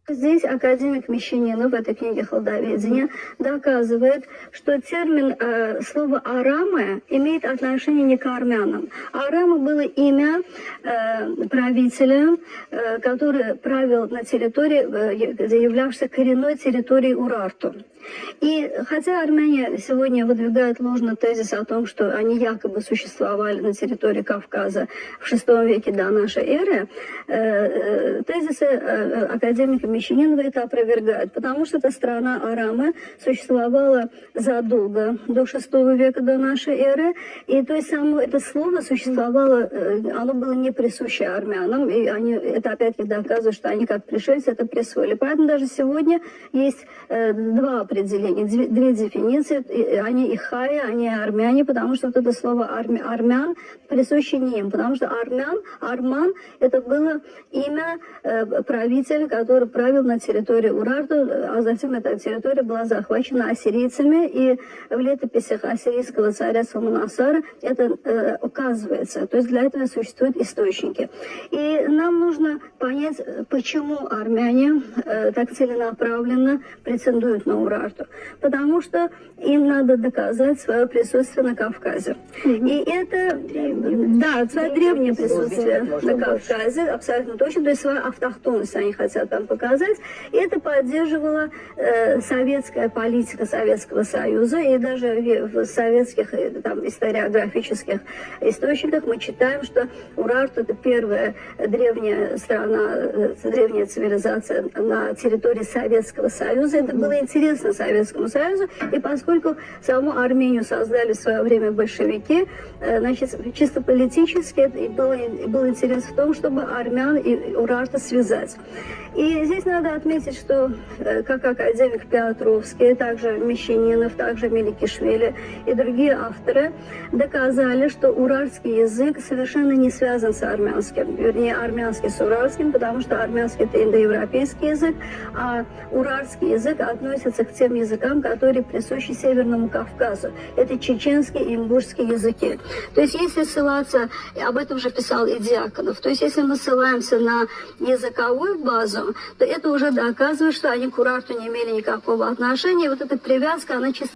Здесь академик Мещанинов в этой книге «Холдоведение» доказывает, что термин, слово «арамы» имеет отношение не к армянам. Арамы было имя правителя, который правил на территории, являвшейся коренной территорией Урарту. И хотя армяне сегодня выдвигают ложный тезис о том, что они якобы существовали на территории Кавказа в VI веке до нашей эры, тезисы академика Мещанинова это опровергают, потому что эта страна Арамы существовала задолго до VI века до нашей эры, и то есть само это слово существовало, оно было не присуще армянам, и они, это опять-таки доказывает, что они как пришельцы это присвоили. Поэтому даже сегодня есть два определения, две дефиниции, они и хаи, они армяне, потому что вот это слово армян присуще не им, потому что арман, это было имя правителя, который правил на территории Урарту, а затем эта территория была захвачена ассирийцами, и в летописях ассирийского царя Салманасара это указывается, то есть для этого существуют источники. И нам нужно понять, почему армяне так целенаправленно претендуют на Урарту. Потому что им надо доказать свое присутствие на Кавказе. И это, да, свое древнее присутствие на Кавказе, абсолютно точно, то есть свою автохтонность они хотят там показать. И это поддерживала советская политика Советского Союза, и даже в советских там, историографических источниках мы читаем, что Урарту это первая древняя страна, древняя цивилизация на территории Советского Союза. Это было интересно Советскому Союзу, и поскольку саму Армению создали в свое время большевики, значит, чисто политически был интерес в том, чтобы армян и Урарта связать. И здесь надо отметить, что как академик Петровский, также Мещанинов, также Меликишвили и другие авторы доказали, что уральский язык совершенно не связан с армянским, вернее, армянский с уральским, потому что армянский это индоевропейский язык, а уральский язык относится к тем языкам, которые присущи Северному Кавказу. Это чеченский и ингушский языки. То есть если ссылаться, об этом же писал и Дьяконов, то есть если мы ссылаемся на языковую базу, то это уже доказывает, что они к Урарту не имели никакого отношения. И вот эта привязка, она чисто